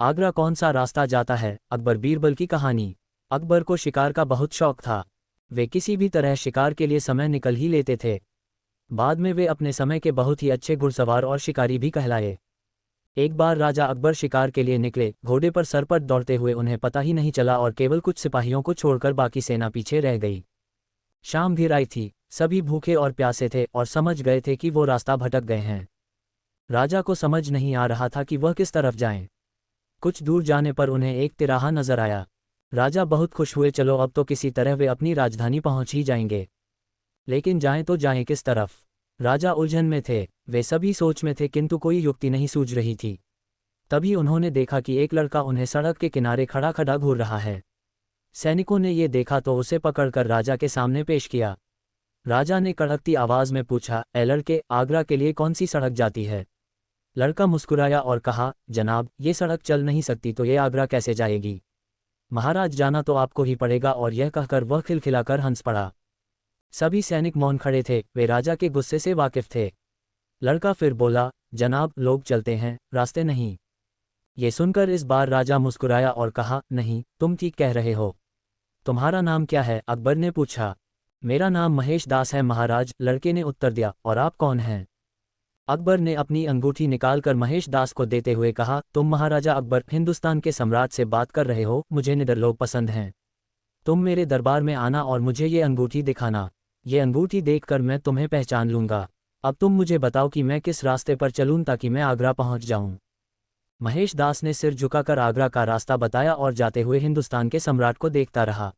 आगरा कौन सा रास्ता जाता है? अकबर बीरबल की कहानी। अकबर को शिकार का बहुत शौक था। वे किसी भी तरह शिकार के लिए समय निकल ही लेते थे। बाद में वे अपने समय के बहुत ही अच्छे घुड़सवार और शिकारी भी कहलाए। एक बार राजा अकबर शिकार के लिए निकले, घोड़े पर सरपट दौड़ते हुए उन्हें पता ही नहीं चला और केवल कुछ सिपाहियों को छोड़कर बाकी सेना पीछे रह गई। शाम घिर आई थी, सभी भूखे और प्यासे थे और समझ गए थे कि वो रास्ता भटक गए हैं। राजा को समझ नहीं आ रहा था कि वह किस तरफ जाएं। कुछ दूर जाने पर उन्हें एक तिराहा नजर आया। राजा बहुत खुश हुए, चलो अब तो किसी तरह वे अपनी राजधानी पहुंच ही जाएंगे। लेकिन जाएं तो जाएं किस तरफ? राजा उलझन में थे, वे सभी सोच में थे किंतु कोई युक्ति नहीं सूझ रही थी। तभी उन्होंने देखा कि एक लड़का उन्हें सड़क के किनारे खड़ा खड़ा घूर रहा है। सैनिकों ने ये देखा तो उसे पकड़कर राजा के सामने पेश किया। राजा ने कड़कती आवाज में पूछा, ए लड़के, आगरा के लिए कौन सी सड़क जाती है? लड़का मुस्कुराया और कहा, जनाब, ये सड़क चल नहीं सकती तो ये आगरा कैसे जाएगी? महाराज, जाना तो आपको ही पड़ेगा। और यह कहकर वह खिलखिलाकर हंस पड़ा। सभी सैनिक मौन खड़े थे, वे राजा के गुस्से से वाकिफ थे। लड़का फिर बोला, जनाब, लोग चलते हैं, रास्ते नहीं। ये सुनकर इस बार राजा मुस्कुराया और कहा, नहीं, तुम ठीक कह रहे हो। तुम्हारा नाम क्या है? अकबर ने पूछा। मेरा नाम महेश दास है महाराज, लड़के ने उत्तर दिया। और आप कौन हैं? अकबर ने अपनी अंगूठी निकालकर महेश दास को देते हुए कहा, तुम महाराजा अकबर, हिंदुस्तान के सम्राट से बात कर रहे हो। मुझे निडर लोग पसंद हैं। तुम मेरे दरबार में आना और मुझे ये अंगूठी दिखाना। ये अंगूठी देखकर मैं तुम्हें पहचान लूंगा। अब तुम मुझे बताओ कि मैं किस रास्ते पर चलूं ताकि मैं आगरा पहुंच जाऊं। महेश दास ने सिर झुकाकर आगरा का रास्ता बताया और जाते हुए हिंदुस्तान के सम्राट को देखता रहा।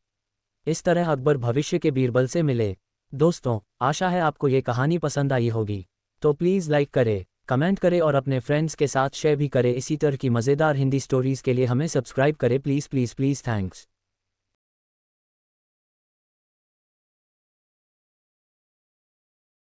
इस तरह अकबर भविष्य के बीरबल से मिले। दोस्तों, आशा है आपको ये कहानी पसंद आई होगी। तो प्लीज़ लाइक करें, कमेंट करें और अपने फ्रेंड्स के साथ शेयर भी करें। इसी तरह की मज़ेदार हिंदी स्टोरीज़ के लिए हमें सब्सक्राइब करें। Please please please, thanks.